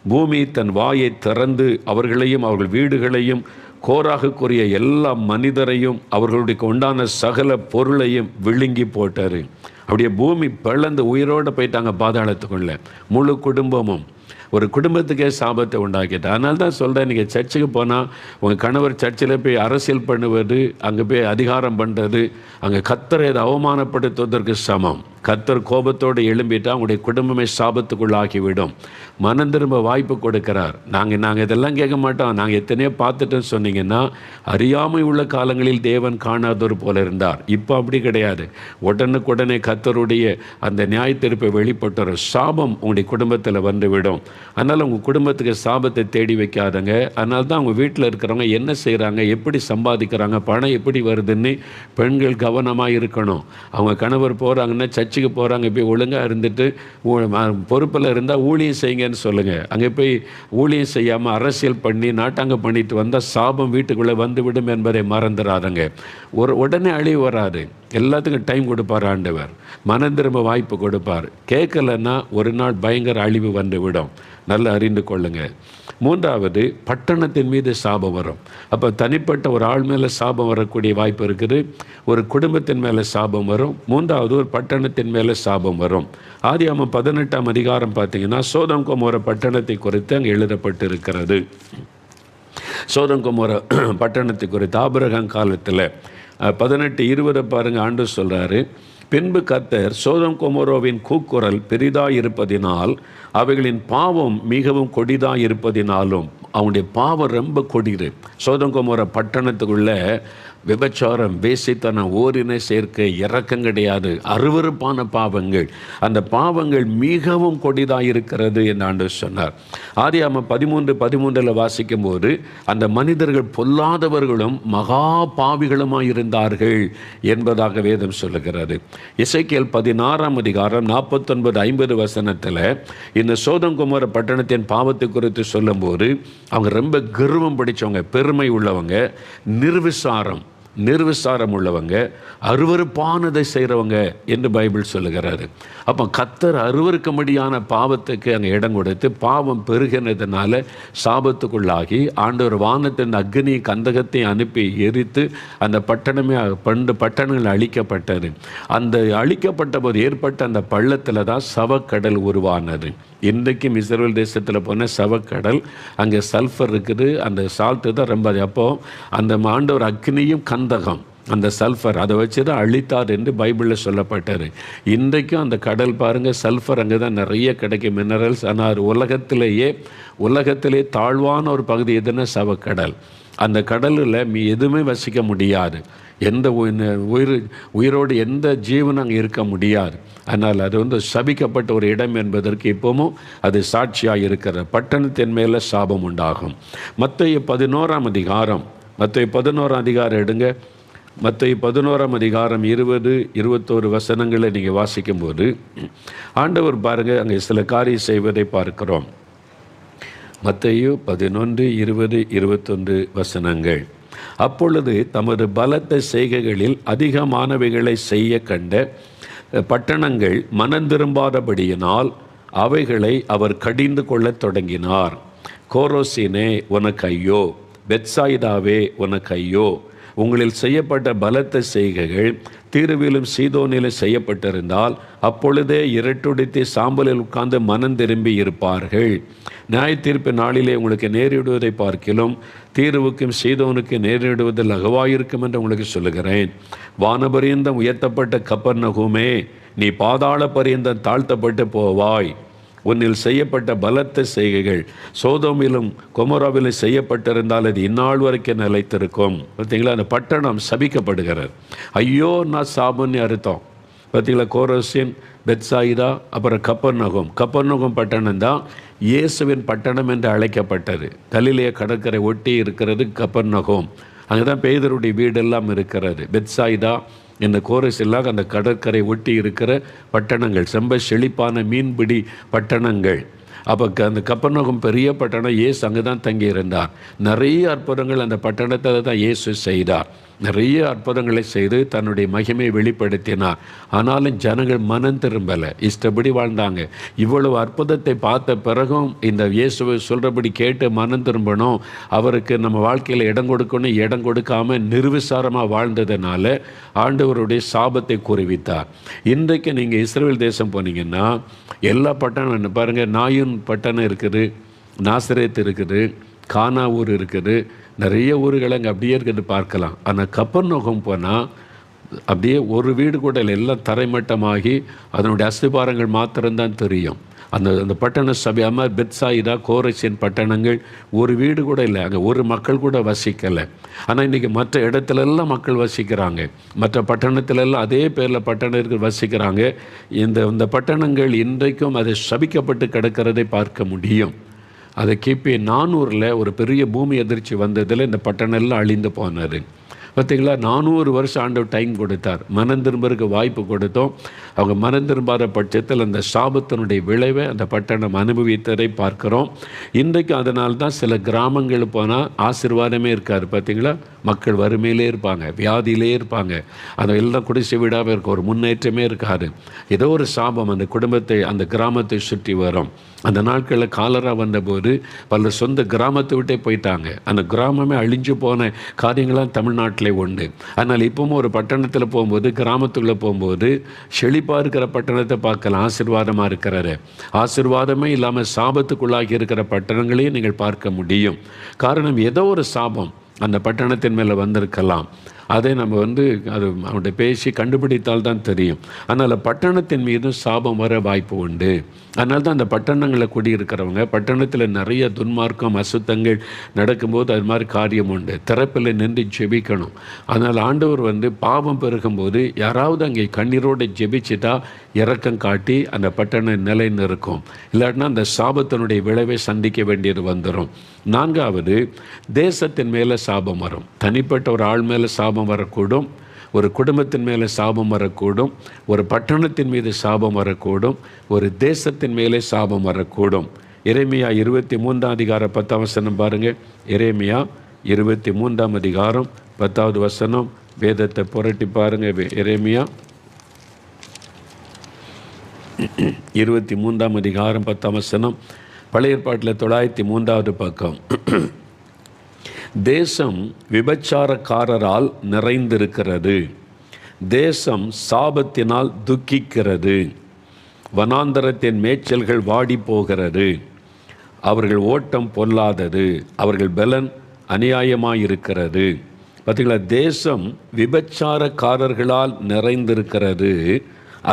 பூமி தன் வாயை திறந்து அவர்களையும் அவர்கள் வீடுகளையும் கோராகுக்குரிய எல்லா மனிதரையும் அவர்களுடைய உண்டான சகல பொருளையும் விழுங்கி போட்டார். அப்படியே பூமி பிளந்து உயிரோடு போயிட்டாங்க பாதாளத்துக்குள்ள. முழு குடும்பமும் ஒரு குடும்பத்துக்கே சாபத்தை உண்டாக்கிட்டு. அதனால தான் சொல்கிறேன், நீங்கள் சர்ச்சுக்கு போனால் உங்கள் கணவர் சர்ச்சில் போய் அரசியல் பண்ணுவது, அங்கே போய் அதிகாரம் பண்ணுறது, அங்கே கர்த்தரை அதை அவமானப்படுத்துவதற்கு சமம். கர்த்தர் கோபத்தோடு எழும்பிட்டால் அவங்களுடைய குடும்பமே சாபத்துக்குள்ளாகிவிடும். மனம் திரும்ப வாய்ப்பு கொடுக்கிறார். நாங்கள் இதெல்லாம் கேட்க மாட்டோம், நாங்கள் எத்தனையோ பார்த்துட்டோன்னு சொன்னீங்கன்னா, அறியாமை உள்ள காலங்களில் தேவன் காணாதவர் போல இருந்தார். இப்போ அப்படி கிடையாது. உடனுக்குடனே கர்த்தருடைய அந்த நியாய தீர்ப்பை வெளிப்பட்டுற சாபம் உங்களுடைய குடும்பத்தில் வந்துவிடும். அதனால் உங்கள் குடும்பத்துக்கு சாபத்தை தேடி வைக்காதங்க. அதனால தான் அவங்க வீட்டில் இருக்கிறவங்க என்ன செய்கிறாங்க, எப்படி சம்பாதிக்கிறாங்க, பணம் எப்படி வருதுன்னு பெண்கள் கவனமாக இருக்கணும். அவங்க கணவர் போகிறாங்கன்னா சர்ச்சுக்கு போகிறாங்க, போய் ஒழுங்காக இருந்துட்டு பொறுப்பில் இருந்தால் ஊழியம் செய்யுங்கன்னு சொல்லுங்கள். அங்கே போய் ஊழியம் செய்யாமல் அரசியல் பண்ணி நாட்டாங்க பண்ணிட்டு வந்தால் சாபம் வீட்டுக்குள்ளே வந்துவிடும் என்பதை மறந்துடாதங்க. உடனே அழிவு வராது. எல்லாத்துக்கும் டைம் கொடுப்பார் ஆண்டவர். மனம் திரும்ப வாய்ப்பு கொடுப்பார். கேட்கலன்னா ஒரு நாள் பயங்கர அழிவு வந்து விடும். நல்லா அறிந்து கொள்ளுங்க. மூன்றாவது, பட்டணத்தின் மீது சாபம் வரும். அப்போ தனிப்பட்ட ஒரு ஆள் மேலே சாபம் வரக்கூடிய வாய்ப்பு இருக்குது. ஒரு குடும்பத்தின் மேலே சாபம் வரும். மூன்றாவது, ஒரு பட்டணத்தின் மேலே சாபம் வரும். ஆதியாகமம் 18ஆம் அதிகாரம் பார்த்தீங்கன்னா சோதோம் கொமோரா பட்டணத்தை குறித்து அங்கே எழுதப்பட்டு இருக்கிறது. சோதோம் கொமோரா பட்டணத்தை குறித்து ஆபிரகாம் காலத்தில் 18:20 பாருங்கள். ஆண்டவர் சொல்கிறாரு, பின்பு கர்த்தர் சோதோம் கொமோராவின் கூக்குரல் பெரிதாய் இருப்பதினால் அவைகளின் பாவம் மிகவும் கொடிதாய் இருப்பதினாலும், அவனுடைய பாவம் ரொம்ப கொடிது. சோதோம் கொமோரா பட்டணத்துக்குள்ள விபச்சாரம், வேசித்தனம், ஓரின சேர்க்கை, இரக்கம் கிடையாது, அருவருப்பான பாவங்கள். அந்த பாவங்கள் மிகவும் கொடிதாக இருக்கிறது என்று ஆண்டவர் சொன்னார். ஆதியாகமம் 13:13 வாசிக்கும் போது, அந்த மனிதர்கள் பொல்லாதவர்களும் மகா பாவிகளுமாய் இருந்தார்கள் என்பதாக வேதம் சொல்லுகிறது. எசேக்கியேல் 16ஆம் அதிகாரம் 49-50 வசனத்தில் இந்த சோதோம் கொமோரா பட்டணத்தின் பாவத்தை குறித்து சொல்லும்போது, அவங்க ரொம்ப கர்வம் பிடிச்சவங்க, பெருமை உள்ளவங்க, நிர்விசாரம் உள்ளவங்க, அருவருப்பானதை செய்கிறவங்க என்று பைபிள் சொல்லுகிறாரு. அப்போ கர்த்தர் அருவருக்கும்படியான பாவத்துக்கு அங்கே இடம் கொடுத்து பாவம் பெருகினதுனால சாபத்துக்குள்ளாகி ஆண்டவர் வானத்தின் அக்னி கந்தகத்தை அனுப்பி எரித்து அந்த பட்டணங்கள் அழிக்கப்பட்டது. அந்த அழிக்கப்பட்ட போது ஏற்பட்ட அந்த பள்ளத்தில் தான் சவக்கடல் உருவானது. இன்றைக்கும் இஸ்ரவேல் தேசத்தில் போன சவக்கடல், அங்கே சல்ஃபர் இருக்குது, அந்த சால்ட்டு தான் ரொம்ப. அப்போ அந்த ஆண்டவர் அக்னியும் கந்தகம், அந்த சல்ஃபர் அதை வச்சு தான் அழித்தார் என்று பைபிளில் சொல்லப்பட்டார். இன்றைக்கும் அந்த கடல் பாருங்கள், சல்ஃபர் அங்கே தான் நிறைய கிடைக்கும், மினரல்ஸ். ஆனால் உலகத்திலே தாழ்வான ஒரு பகுதி எதுனா சவக்கடல். அந்த கடலில் எதுவுமே வசிக்க முடியாது. எந்த உயிரோடு எந்த ஜீவனும் அங்கே இருக்க முடியாது. ஆனால் அது சபிக்கப்பட்ட ஒரு இடம் என்பதற்கு இப்போவும் அது சாட்சியாக இருக்கிற பட்டணத்தின் மேலே சாபம் உண்டாகும். மத்தேயு 11ஆம் அதிகாரம் எடுங்க. மத்தேயு 11ஆம் அதிகாரம் 20-21 வசனங்களை நீங்கள் வாசிக்கும்போது ஆண்டவர் பாருங்கள், அங்கே சில காரியம் செய்வதை பார்க்கிறோம். மத்தேயு 11:20-21 வசனங்கள். அப்பொழுது தமது பலத்த செய்கைகளில் அதிகமானவைகளை செய்ய கண்ட பட்டணங்கள் மனம் திரும்பாதபடியினால் அவைகளை அவர் கடிந்து கொள்ளத் தொடங்கினார். கோரோசினே உனக்கு ஐயோ, பெத்சாயிதாவே உனக்கு ஐயோ, உங்களில் செய்யப்பட்ட பலத்த செய்கைகள் தீருவிலும் சீதோனிலும் செய்யப்பட்டிருந்தால் அப்பொழுதே இரட்டுடித்து சாம்பலில் உட்கார்ந்து மனம் திரும்பி இருப்பார்கள். நியாய தீர்ப்பு நாளிலே உங்களுக்கு நேரிடுவதை பார்க்கிலும் தீருவுக்கும் சீதோனுக்கு நேரிடுவதில் அகவாயிருக்கும் என்று உங்களுக்கு சொல்லுகிறேன். வானபரியந்தம் உயர்த்தப்பட்ட கப்பர்நகூமே, நீ பாதாள பரியந்தம் தாழ்த்தப்பட்டு போவாய். உன்னில் செய்யப்பட்ட பலத்த செய்கைகள் சோதோமிலும் கொமோராவிலும் செய்யப்பட்டிருந்தால் அது இந்நாள் வரைக்கும் நிலைத்திருக்கும். பார்த்தீங்களா, அந்த பட்டணம் சபிக்கப்படுகிறது. ஐயோ நான் சாபன்னு அர்த்தம். பார்த்தீங்களா, கோரோசின், பெத்சாயிதா, அப்புறம் கப்பர்நகூம் பட்டணம் தான் இயேசுவின் பட்டணம் என்று அழைக்கப்பட்டது. கலிலேய கடற்கரை ஒட்டி இருக்கிறது கப்பர்நகூம். அங்கே தான் பேதுருடைய வீடெல்லாம் இருக்கிறது. பெத்சாயிதா இந்த கோரஸ் எல்லாம் அந்த கடற்கரை ஒட்டி இருக்கிற பட்டணங்கள், செம்ப செழிப்பான மீன்பிடி பட்டணங்கள். அப்போ அந்த கப்பர்நகூம் பெரிய பட்டணம். இயேசு அங்கே தான் தங்கியிருந்தார். நிறைய அற்புதங்கள் அந்த பட்டணத்தில் தான் இயேசு செய்தார். நிறைய அற்புதங்களை செய்து தன்னுடைய மகிமையை வெளிப்படுத்தினார். ஆனாலும் ஜனங்கள் மனம் திரும்பலை, இஷ்டப்படி வாழ்ந்தாங்க. இவ்வளவு அற்புதத்தை பார்த்த பிறகும் இந்த இயேசுவை சொல்கிறபடி கேட்டு மனம் திரும்பணும், அவருக்கு நம்ம வாழ்க்கையில் இடம் கொடுக்கணும், இடம் கொடுக்காமல் நிர்விசாரமாக வாழ்ந்ததுனால ஆண்டவருடைய சாபத்தை கூறிவித்தார். இன்றைக்கு நீங்கள் இஸ்ரவேல் தேசம் போனீங்கன்னா எல்லா பட்டணம் பாருங்கள், நாயூன் பட்டணம் இருக்குது, நாசரேத் இருக்குது, கானா ஊர் இருக்குது, நிறைய ஊர்கள் அங்கே அப்படியே இருக்கிறது பார்க்கலாம். ஆனால் கப்பர்நகூம் போனால் அப்படியே ஒரு வீடு கூட இல்லை, எல்லாம் தரைமட்டமாகி அதனுடைய அஸ்திபாரங்கள் மாத்திரம்தான் தெரியும். அந்த பட்டண சபை மாதிரி பெத்சாயிதா, கோரசின் பட்டணங்கள் ஒரு வீடு கூட இல்லை, அங்கே ஒரு மக்கள் கூட வசிக்கலை. ஆனால் இன்றைக்கி மற்ற இடத்துலெல்லாம் மக்கள் வசிக்கிறாங்க, மற்ற பட்டணத்திலெல்லாம் அதே பேரில் பட்டணர்கள் வசிக்கிறாங்க. இந்த பட்டணங்கள் இன்றைக்கும் அதை சபிக்கப்பட்டு கிடக்கிறதை பார்க்க முடியும். அதை கிபி 400 ஒரு பெரிய பூமி அதிர்ச்சி வந்ததில் இந்த பட்டணம்லாம் அழிந்து போனது. பார்த்தீங்களா, 400 வருஷம் ஆண்டவர் டைம் கொடுத்தார். மனம் திரும்புறதுக்கு வாய்ப்பு கொடுத்தோம். அவங்க மனம் திரும்பாத பட்சத்தில் அந்த சாபத்தினுடைய விளைவை அந்த பட்டணம் அனுபவித்ததை பார்க்குறோம். இன்றைக்கு அதனால தான் சில கிராமங்கள் போனால் ஆசீர்வாதமே இருக்காது. பார்த்தீங்களா, மக்கள் வறுமையிலே இருப்பாங்க, வியாதியிலே இருப்பாங்க, அதை எல்லாம் குடிசை வீடாக இருக்க ஒரு முன்னேற்றமே இருக்காது. ஏதோ ஒரு சாபம் அந்த குடும்பத்தை அந்த கிராமத்தை சுற்றி வரும். அந்த நாட்களில் காலரா வந்தபோது பல சொந்த கிராமத்தை விட்டே போயிட்டாங்க. அந்த கிராமமே அழிஞ்சு போன காரியங்களாம் தமிழ்நாட்டிலே உண்டு. அதனால் இப்பவும் ஒரு பட்டணத்தில் போகும்போது, கிராமத்துக்குள்ளே போகும்போது செழிப்பாக இருக்கிற பட்டணத்தை பார்க்கலாம், ஆசீர்வாதமாக இருக்கிறாரு. ஆசீர்வாதமே இல்லாமல் சாபத்துக்குள்ளாகி இருக்கிற பட்டணங்களையும் நீங்கள் பார்க்க முடியும். காரணம், ஏதோ ஒரு சாபம் அந்த பட்டணத்தின் மேலே வந்திருக்கலாம். அதை நம்ம அது அவன்கிட்ட பேசி கண்டுபிடித்தால் தான் தெரியும். அதனால் பட்டணத்தின் மீதும் சாபம் வர வாய்ப்பு உண்டு. அதனால தான் அந்த பட்டணங்களில் குடியிருக்கிறவங்க, பட்டணத்தில் நிறைய துன்மார்க்கம் அசுத்தங்கள் நடக்கும்போது அது மாதிரி காரியம் உண்டு. திறப்பில் நின்று ஜெபிக்கணும். அதனால் ஆண்டவர் பாவம் பெருகும்போது யாராவது அங்கே கண்ணீரோடு ஜெபிச்சுட்டா இரக்கம் காட்டி அந்த பட்டணம் நிலை நிற்கும். இல்லாட்டினா அந்த சாபத்தினுடைய விளைவை சந்திக்க வேண்டியது வந்துடும். 4வது, தேசத்தின் மேலே சாபம் வரும். தனிப்பட்ட ஒரு ஆள் மேலே சாபம் வரக்கூடும், ஒரு குடும்பத்தின் மேலே சாபம் வரக்கூடும், ஒரு பட்டணத்தின் மீது சாபம் வரக்கூடும், ஒரு தேசத்தின் மேலே சாபம் வரக்கூடும். எரேமியா 23 அதிகாரம் 10 வசனம் பாருங்கள். எரேமியா 23 அதிகாரம் 10 வசனம். வேதத்தை புரட்டி பாருங்கள். எரேமியா 23 அதிகாரம் 10 வசனம். பழைய ஏற்பாட்டில் 903 பக்கம். தேசம் விபச்சாரக்காரரால் நிறைந்திருக்கிறது, தேசம் சாபத்தினால் துக்கிக்கிறது, வனாந்தரத்தின் மேய்ச்சல்கள் வாடி போகிறது, அவர்கள் ஓட்டம் பொல்லாதது, அவர்கள் பலன் அநியாயமாயிருக்கிறது. பார்த்தீங்களா, தேசம் விபச்சாரக்காரர்களால் நிறைந்திருக்கிறது,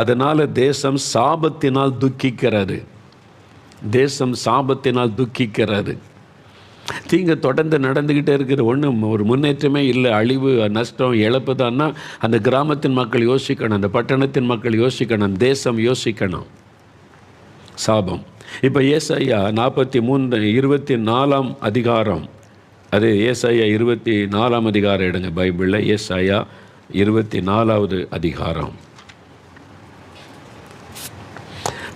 அதனால் தேசம் சாபத்தினால் துக்கிக்கிறது. தேசம் சாபத்தினால் துக்கிக்கிறது. தீங்கு தொடர்ந்து நடந்துக்கிட்டே இருக்கிற ஒரு முன்னேற்றமே இல்லை, அழிவு நஷ்டம் இழப்பு தான்னா அந்த கிராமத்தின் மக்கள் யோசிக்கணும், அந்த பட்டணத்தின் மக்கள் யோசிக்கணும், தேசம் யோசிக்கணும். சாபம். இப்போ ஏசாயா 24 அதிகாரம், அது ஏசாயா 24 அதிகாரம் எடுங்க பைபிளில். ஏசாயா 24 அதிகாரம்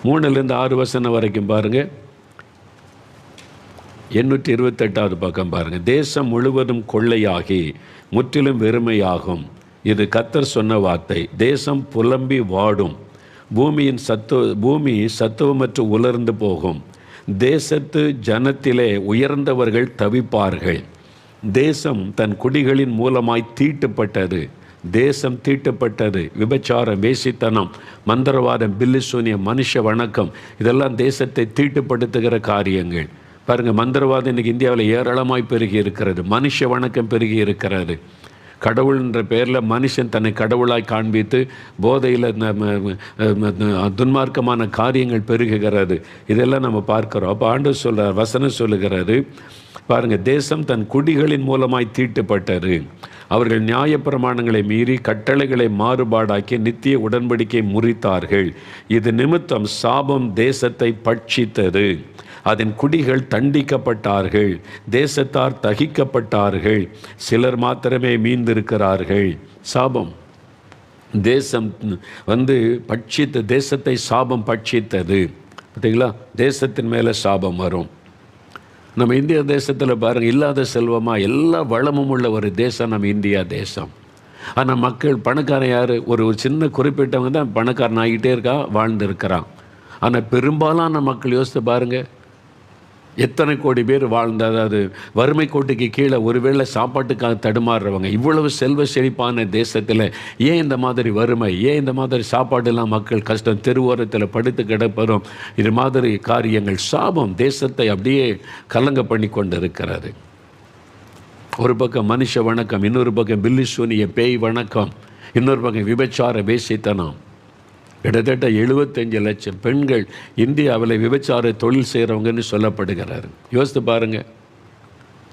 3லேருந்து 6 வசனம் வரைக்கும் பாருங்கள். 828 பக்கம் பாருங்கள். தேசம் முழுவதும் கொள்ளையாகி முற்றிலும் வெறுமையாகும், இது கர்த்தர் சொன்ன வார்த்தை. தேசம் புலம்பி வாடும், பூமி சத்துவமற்று உலர்ந்து போகும், தேசத்து ஜனத்திலே உயர்ந்தவர்கள் தவிப்பார்கள். தேசம் தன் குடிகளின் மூலமாய் தீட்டுப்பட்டது, தேசம் தீட்டுப்பட்டது. விபச்சாரம், வேசித்தனம், மந்திரவாதம், பில்லிசூனியம், மனுஷ வணக்கம், இதெல்லாம் தேசத்தை தீட்டுப்படுத்துகிற காரியங்கள். பாருங்கள், மந்திரவாதம் இன்றைக்கி இந்தியாவில் ஏராளமாய் பெருகி இருக்கிறது, மனுஷ வணக்கம் பெருகி இருக்கிறது. கடவுள்ன்ற பேரில் மனுஷன் தன்னை கடவுளாய் காண்பித்து போதையில் துன்மார்க்கமான காரியங்கள் பெருகுகிறது. இதெல்லாம் நம்ம பார்க்குறோம். அப்போ ஆண்டவர் சொல்கிறார், வசனம் சொல்லுகிறாரு பாருங்கள், தேசம் தன் குடிகளின் மூலமாய் தீட்டுப்பட்டது, அவர்கள் நியாயப்பிரமாணங்களை மீறி கட்டளைகளை மாறுபாடாக்கி நித்திய உடன்படிக்கை முறித்தார்கள். இது நிமித்தம் சாபம் தேசத்தை பட்சித்தது, அதன் குடிகள் தண்டிக்கப்பட்டார்கள், தேசத்தார் தகிக்கப்பட்டார்கள், சிலர் மாத்திரமே மீந்திருக்கிறார்கள். சாபம் தேசம் பட்சித்த தேசத்தை சாபம் பட்சித்தது. பார்த்தீங்களா, தேசத்தின் மேலே சாபம் வரும். நம்ம இந்திய தேசத்தில் பாருங்கள், இல்லாத செல்வமாக எல்லா வளமும் உள்ள ஒரு தேசம் நம்ம இந்தியா தேசம். ஆனால் மக்கள் பணக்காரன் யார்? ஒரு சின்ன குறிப்பிட்டவங்க தான் பணக்காரன் ஆகிட்டே இருக்கா, வாழ்ந்துருக்கிறான். ஆனால் பெரும்பாலான மக்கள் யோசித்து பாருங்கள், எத்தனை கோடி பேர் வாழ்ந்த, அதாவது வறுமை கோட்டுக்கு கீழே ஒருவேளை சாப்பாட்டுக்காக தடுமாறுறவங்க. இவ்வளவு செல்வ செழிப்பான தேசத்தில் ஏன் இந்த மாதிரி வறுமை, ஏன் இந்த மாதிரி சாப்பாடெல்லாம் மக்கள் கஷ்டம், தெருவோரத்தில் படுத்து கிடப்பதும் இது மாதிரி காரியங்கள் சாபம் தேசத்தை அப்படியே கலங்க பண்ணி கொண்டு இருக்கிறது. ஒரு பக்கம் மனுஷ வணக்கம், இன்னொரு பக்கம் பில்லிசூனிய பேய் வணக்கம், இன்னொரு பக்கம் விபச்சார வேசித்தனம். கிட்டத்தட்ட 75 லட்சம் பெண்கள் இந்தியாவில் விபச்சார தொழில் செய்கிறவங்கன்னு சொல்லப்படுகிறாரு. யோசித்து பாருங்கள்,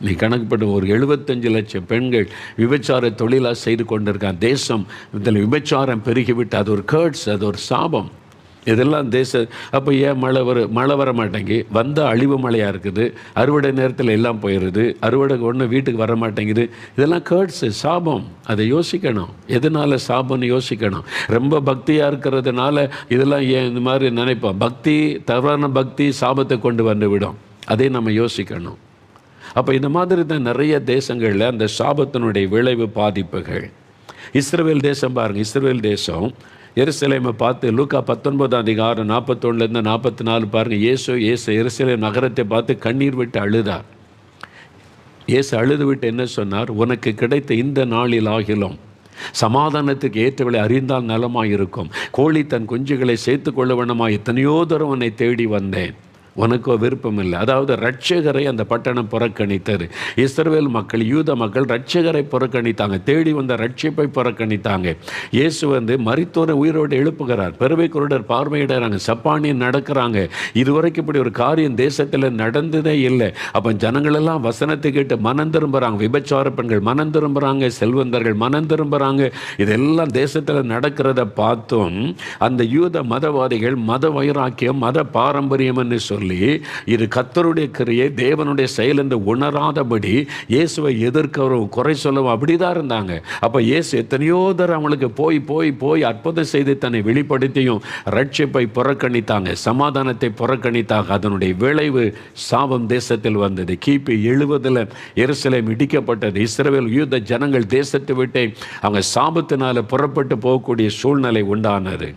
நீ கணக்குப்பட்டு ஒரு 75 லட்சம் பெண்கள் விபச்சார தொழிலாக செய்து கொண்டிருக்கான். தேசம் இதில் விபச்சாரம் பெருகிவிட்டு அது ஒரு கேர்ட்ஸ், அது ஒரு சாபம். இதெல்லாம் அப்போ ஏன் மழை வர மாட்டேங்கி, வந்த அழிவு மழையாக இருக்குது, அறுவடை நேரத்தில் எல்லாம் போயிடுது, அறுவடை ஒன்று வீட்டுக்கு வர மாட்டேங்குது. இதெல்லாம் கேர்ட்ஸு, சாபம். அதை யோசிக்கணும், எதனால் சாபம்னு யோசிக்கணும். ரொம்ப பக்தியாக இருக்கிறதுனால இதெல்லாம் ஏன் இந்த மாதிரி நினைப்போம். தவறான பக்தி சாபத்தை கொண்டு வந்து விடும், அதை நம்ம யோசிக்கணும். அப்போ இந்த மாதிரி தான் நிறைய தேசங்களில் அந்த சாபத்தினுடைய விளைவு பாதிப்புகள். இஸ்ரவேல் தேசம் பாருங்கள், இஸ்ரவேல் தேசம் எருசலேமை பார்த்து லூக்கா 19:41-44 பாருங்கள். இயேசு எருசலேம் நகரத்தை பார்த்து கண்ணீர் விட்டு அழுதார். இயேசு அழுது விட்டு என்ன சொன்னார்? உனக்கு கிடைத்த இந்த நாளில் ஆகிலும் சமாதானத்துக்கு ஏற்றவளை அறிந்தால் நலமாயிருக்கும். கோழி தன் குஞ்சுகளை சேர்த்து கொள்ள வேண்டுமாய் எத்தனையோ தூரம் உன்னை தேடி வந்தேன், உனக்கோ விருப்பம் இல்லை. அதாவது இரட்சகரை அந்த பட்டணம் புறக்கணித்தது. இஸ்ரவேல் மக்கள், யூத மக்கள் இரட்சகரை புறக்கணித்தாங்க, தேடி வந்த ரட்சிப்பை புறக்கணித்தாங்க. இயேசு மரித்தோரை உயிரோடு எழுப்புகிறார், பெருவை குருடர் பார்வையிடுறாங்க, சப்பானியன் நடக்கிறாங்க. இதுவரைக்கும் இப்படி ஒரு காரியம் தேசத்தில் நடந்ததே இல்லை. அப்போ ஜனங்களெல்லாம் வசனத்தை கேட்டு மனம் திரும்புகிறாங்க. விபச்சார பெண்கள் மனம் திரும்புகிறாங்க, செல்வந்தர்கள் மனம் திரும்புகிறாங்க. இதெல்லாம் தேசத்தில் நடக்கிறத பார்த்தும் அந்த யூத மதவாதிகள் மத வைராக்கியம், மத பாரம்பரியம் என்று சொல்லி இது கர்த்தருடைய கிரியை, தேவனுடைய செயல் என்று உணராதபடி இயேசுவை எதிர்க்கிறவங்க, குறை சொல்லவும் அப்படிதான் இருந்தாங்க. அப்போ இயேசு எத்தனையோ தடவை அவங்களுக்கு போய் போய் போய் அற்புதம் செய்து தன்னை வெளிப்படுத்தியும் ரட்சிப்பை புறக்கணித்தாங்க, சமாதானத்தை புறக்கணித்தாங்க. அதனுடைய விளைவு சாபம் தேசத்தில் வந்தது. கிபி 70 எருசலேம் இடிக்கப்பட்டது. இஸ்ரவேல் யூத ஜனங்கள் தேசத்தை விட்டு அவங்க சாபத்தினால புறப்பட்டு போகக்கூடிய சூழ்நிலை உண்டானது.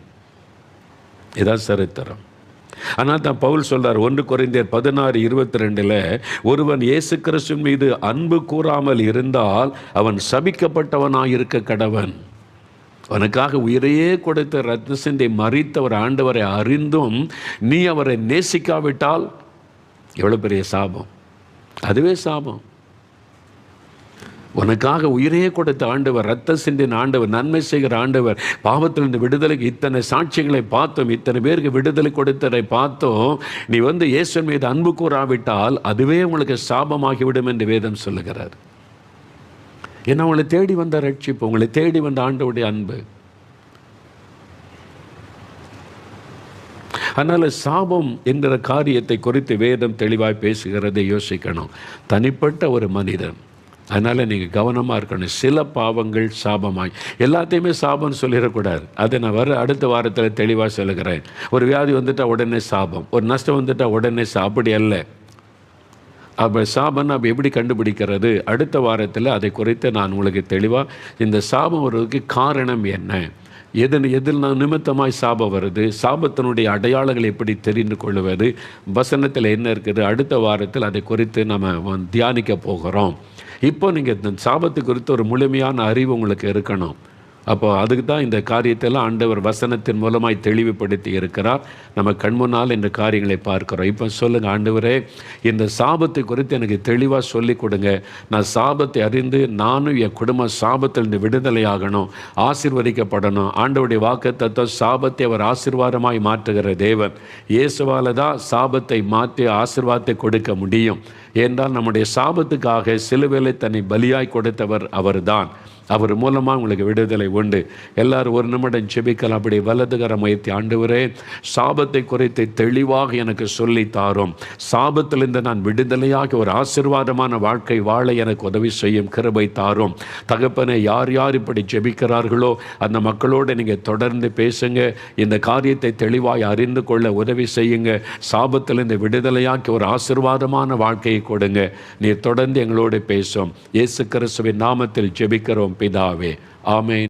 இதான் சரித்திரம். ஆனால் தான் பவுல் சொல்றார் 1 கொரிந்தியர் 16:22 ஒருவன் இயேசு கிறிஸ்துவின் மீது அன்பு கூறாமல் இருந்தால் அவன் சபிக்கப்பட்டவனாயிருக்க கடவன். அவனுக்காக உயிரையே கொடுத்து ரத்த சிந்தை மரித்தவர் ஆண்டவரை அறிந்தும் நீ அவரை நேசிக்காவிட்டால் எவ்வளோ பெரிய சாபம்! அதுவே சாபம். உனக்காக உயிரையே கொடுத்த ஆண்டவர், ரத்த சிந்தின் ஆண்டவர், நன்மை செய்கிற ஆண்டவர், பாவத்திலிருந்து விடுதலைக்கு இத்தனை சாட்சிகளை பார்த்தோம், இத்தனை பேருக்கு விடுதலை கொடுத்ததை பார்த்தோம். நீ இயேசு மீது அன்பு கூறாவிட்டால் அதுவே உங்களுக்கு சாபமாகிவிடும் என்று வேதம் சொல்லுகிறார். ஏன்னா உங்களை தேடி வந்த ரட்சிப்பு, உங்களை தேடி வந்த ஆண்டவருடைய அன்பு. அதனால் சாபம் என்கிற காரியத்தை குறித்து வேதம் தெளிவாய் பேசுகிறதை யோசிக்கணும். தனிப்பட்ட ஒரு மனிதன். அதனால் நீங்கள் கவனமாக இருக்கணும். சில பாவங்கள் சாபமாய், எல்லாத்தையுமே சாபம்னு சொல்லிடக்கூடாது. அதை நான் அடுத்த வாரத்தில் தெளிவாக சொல்லுகிறேன். ஒரு வியாதி வந்துட்டால் உடனே சாபம், ஒரு நஷ்டம் வந்துட்டால் உடனே அப்படி அல்ல. அப்போ சாபம் அப்போ எப்படி கண்டுபிடிக்கிறது? அடுத்த வாரத்தில் அதை குறித்து நான் உங்களுக்கு தெளிவாக, இந்த சாபம் வருவதற்கு காரணம் என்ன, எதில் நான் நிமித்தமாய் சாபம் வருது, சாபத்தினுடைய அடையாளங்கள் எப்படி தெரிந்து கொள்வது, வசனத்தில் என்ன இருக்குது, அடுத்த வாரத்தில் அதை குறித்து நம்ம தியானிக்க போகிறோம். இப்போ நீங்கள் இந்த சாபத்து குறித்து ஒரு முழுமையான அறிவு உங்களுக்கு இருக்கணும். அப்போ அதுக்கு தான் இந்த காரியத்தெல்லாம் ஆண்டவர் வசனத்தின் மூலமாய் தெளிவுபடுத்தி இருக்கிறார். நம்ம கண்முன்னால் இந்த காரியங்களை பார்க்கிறோம். இப்போ சொல்லுங்கள், ஆண்டவரே இந்த சாபத்தை குறித்து எனக்கு தெளிவாக சொல்லி கொடுங்க. நான் சாபத்தை அறிந்து நானும் என் குடும்ப சாபத்திலிருந்து விடுதலையாகணும், ஆசீர்வதிக்கப்படணும். ஆண்டவருடைய வாக்குத்தத்தம் சாபத்தை அவர் ஆசீர்வாதமாய் மாற்றுகிற தேவன். இயேசுவால் தான் சாபத்தை மாற்றி ஆசீர்வாதத்தை கொடுக்க முடியும். ஏனென்றால் நம்முடைய சாபத்துக்காக சிலுவையிலே தன்னை பலியாய் கொடுத்தவர் அவர்தான். அவர் மூலமாக உங்களுக்கு விடுதலை உண்டு. எல்லாரும் ஒரு நிமிடம் ஜெபிக்கலாம். அப்படி வலதுகர முயற்சி. ஆண்டவரே சாபத்தை குறித்து தெளிவாக எனக்கு சொல்லி தாரும். சாபத்திலிருந்து நான் விடுதலையாக ஒரு ஆசீர்வாதமான வாழ்க்கை வாழ எனக்கு உதவி செய்யும் கிருபை தாரும். தகப்பனை யார் யார் இப்படி ஜெபிக்கிறார்களோ அந்த மக்களோடு நீங்கள் தொடர்ந்து பேசுங்க. இந்த காரியத்தை தெளிவாய் அறிந்து கொள்ள உதவி செய்யுங்க. சாபத்திலிருந்து விடுதலையாக்கி ஒரு ஆசீர்வாதமான வாழ்க்கையை கொடுங்க. நீர் தொடர்ந்து எங்களோடு பேசும். இயேசு கிறிஸ்துவின் நாமத்தில் ஜெபிக்கிறோம் பிதாவே, ஆமென்.